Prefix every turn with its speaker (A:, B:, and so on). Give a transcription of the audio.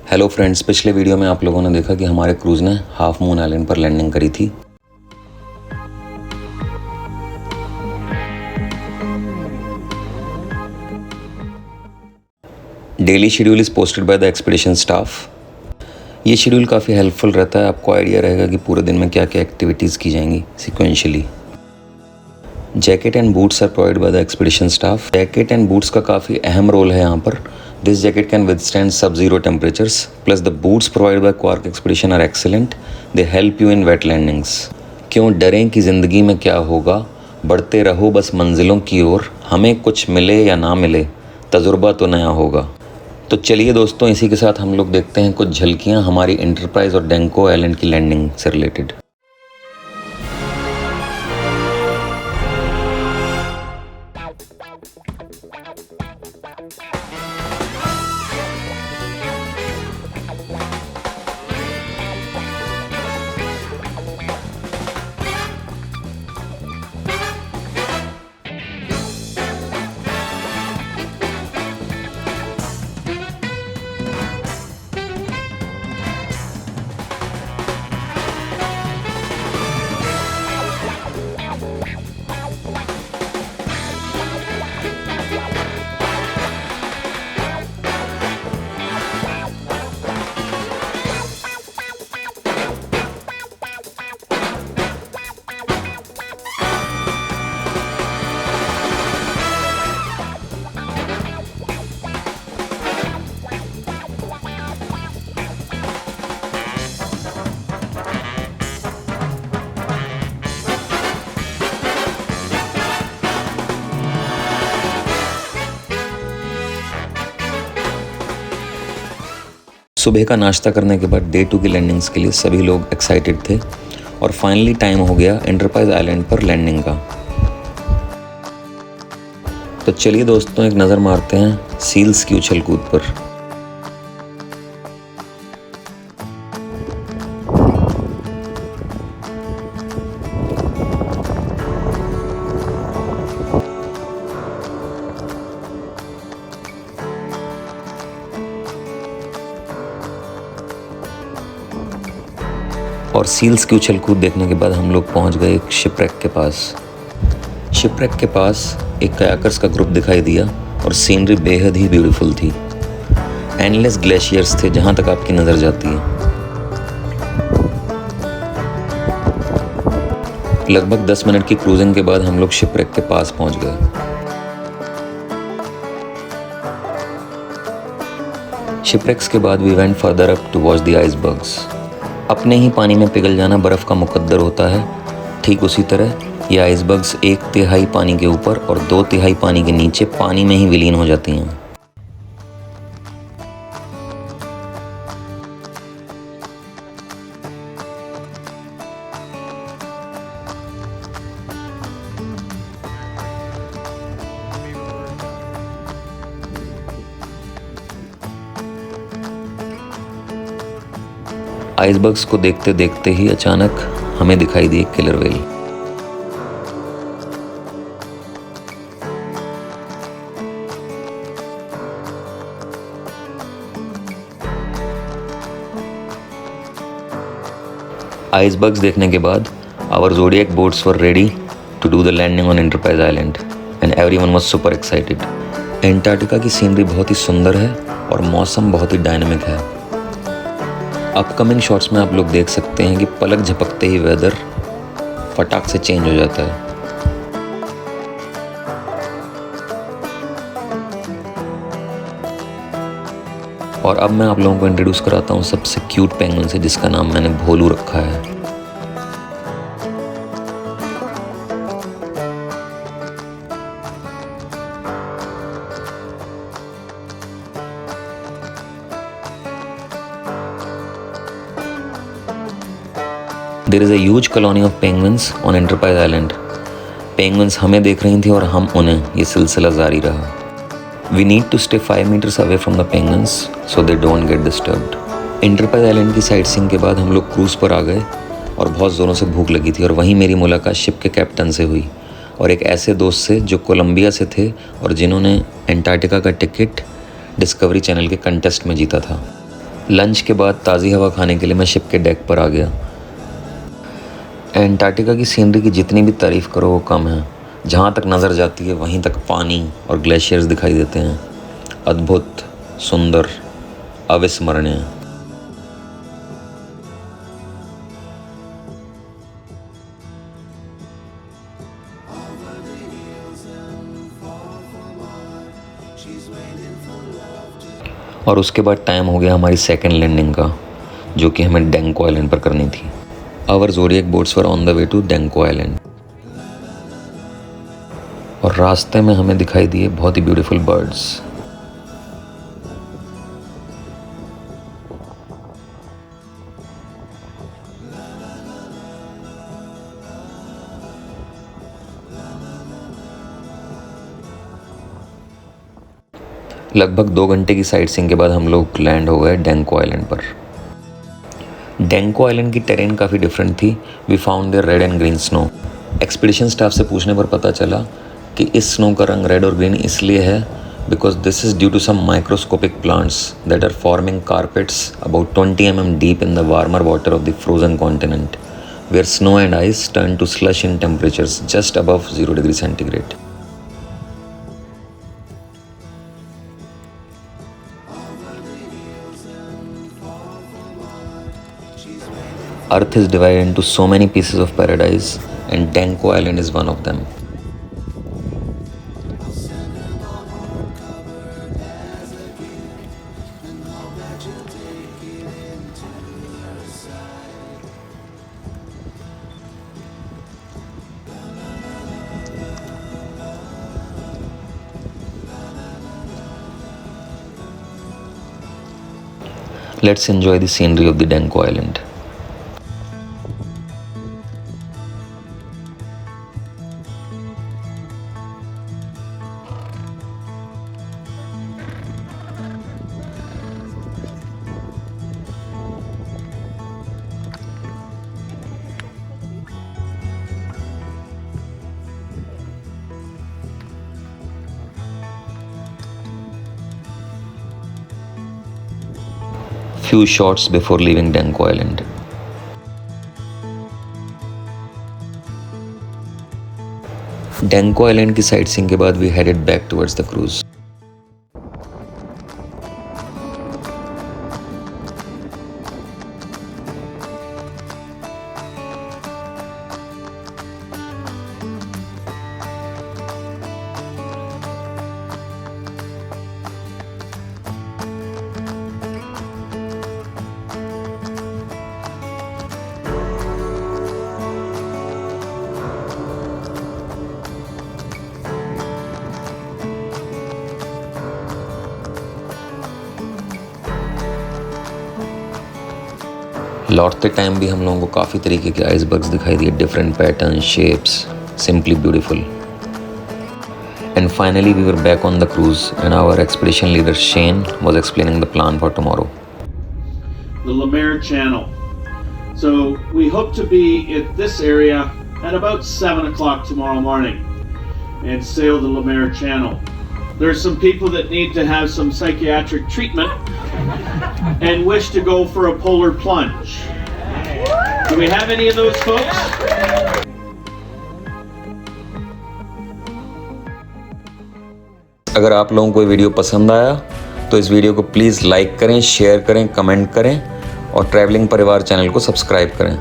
A: Hello friends, पिछले video में आप लोगों ने देखा कि हमारे क्रूज़ ने हाफ मून आइलैंड पर लैंडिंग करी थी। Daily schedule is posted bye the expedition staff. ये शेड्यूल काफ़ी हेल्पफुल रहता है, आपको आइडिया रहेगा कि पूरे दिन में क्या क्या एक्टिविटीज़ की जाएंगी sequentially. Jacket and boots are provide by the expedition staff. Jacket and boots का काफ़ी अहम रोल है यहाँ पर। This jacket can withstand sub zero temperatures, plus the boots provide by Quark expedition are excellent. They help you in wet landings. क्यों डरें कि ज़िंदगी में क्या होगा, बढ़ते रहो बस मंजिलों की ओर, हमें कुछ मिले या ना मिले तजुर्बा तो नया होगा। तो चलिए दोस्तों, इसी के साथ हम लोग देखते हैं कुछ झलकियाँ हमारी एंटरप्राइज और डेंको आइलैंड की लैंडिंग से रिलेटेड। सुबह का नाश्ता करने के बाद डे 2 की लैंडिंग्स के लिए सभी लोग एक्साइटेड थे और फाइनली टाइम हो गया एंटरप्राइज आइलैंड पर लैंडिंग का। तो चलिए दोस्तों, एक नज़र मारते हैं सील्स की उछल कूद पर। और सील्स की उछल कूद देखने के बाद हम लोग पहुंच गए एक शिपरेक के पास। शिपरेक के पास एक कयाकर्स का ग्रुप दिखाई दिया और सीनरी बेहद ही ब्यूटीफुल थी। एंडलेस ग्लेशियर्स थे जहां तक आपकी नज़र जाती है। लगभग 10 मिनट की क्रूजिंग के बाद हम लोग शिपरेक के पास पहुंच गए। शिपरेक्स के बाद we went further up to watch the icebergs. अपने ही पानी में पिघल जाना बर्फ़ का मुकद्दर होता है, ठीक उसी तरह ये आइसबर्ग्स 1/3 पानी के ऊपर और 2/3 पानी के नीचे पानी में ही विलीन हो जाती हैं। आइसबर्ग्स को देखते देखते ही अचानक हमें दिखाई दी एक किलर व्हेल। आइसबर्ग्स देखने के बाद our zodiac boats were ready to do the landing on Enterprise Island and everyone was super excited. Antarctica की सीनरी बहुत ही सुंदर है और मौसम बहुत ही डायनामिक है। अपकमिंग शॉट्स में आप लोग देख सकते हैं कि पलक झपकते ही वेदर फटाक से चेंज हो जाता है। और अब मैं आप लोगों को इंट्रोड्यूस कराता हूँ सबसे क्यूट पेंगुइन से, जिसका नाम मैंने भोलू रखा है। There is a huge colony of penguins on Enterprise Island. Penguins हमें देख रही थी और हम उन्हें, ये सिलसिला जारी रहा। We need to stay 5 meters away from the penguins so they don't get disturbed. Enterprise Island की साइट सीइंग के बाद हम लोग क्रूज़ पर आ गए और बहुत ज़ोरों से भूख लगी थी और वहीं मेरी मुलाकात शिप के कैप्टन से हुई और एक ऐसे दोस्त से जो कोलंबिया से थे और जिन्होंने एंटार्क्टिका का टिकट डिस्कवरी चैनल के कंटेस्ट में जीता था। लंच के बाद ताज़ी हवा खाने के लिए मैं शिप के डेक पर आ गया। एंटार्क्टिका की सीनरी की जितनी भी तारीफ़ करो वो कम है। जहाँ तक नज़र जाती है वहीं तक पानी और ग्लेशियर्स दिखाई देते हैं। अद्भुत, सुंदर, अविस्मरणीय। और उसके बाद टाइम हो गया हमारी सेकंड लैंडिंग का, जो कि हमें डेंको आइलैंड पर करनी थी। Our zodiac boats were on the way to Denko island. और रास्ते में हमें दिखाई दिए बहुत ही ब्यूटीफुल बर्ड्स। लगभग 2 घंटे की साइट सीइंग के बाद हम लोग लैंड हो गए डेंको आइलैंड पर। डेंको आइलैंड की टेरेन काफ़ी डिफरेंट थी। We found there red and green snow. Expedition staff से पूछने पर पता चला कि इस स्नो का रंग रेड और ग्रीन इसलिए है because this is due to some microscopic plants that are forming carpets about 20 mm deep in the warmer water of the frozen continent, where snow and ice turn to slush in temperatures just above 0 degree centigrade. Earth is divided into so many pieces of paradise, and Denko Island is one of them. Let's enjoy the scenery of the Denko Island. Few shots before leaving Denko Island. Denko Island की sight seeing के बाद we headed back towards the cruise. लौटते time भी हम लोगों को काफ़ी तरीके के आइसबर्ग्स दिखाई दिए, different pattern, shapes, simply beautiful. And finally we were back on the cruise and our expedition leader Shane was explaining the plan for tomorrow.
B: The Lemaire Channel. So we hope to be at this area at about 7 o'clock tomorrow morning and sail the Lemaire Channel. There are some people that need to have some psychiatric treatment and wish to go for a polar plunge. Do we have any of those folks?
A: अगर आप लोगों को ये video पसंद आया तो इस video को प्लीज़ लाइक करें, शेयर करें, कमेंट करें और ट्रैवलिंग परिवार चैनल को सब्सक्राइब करें।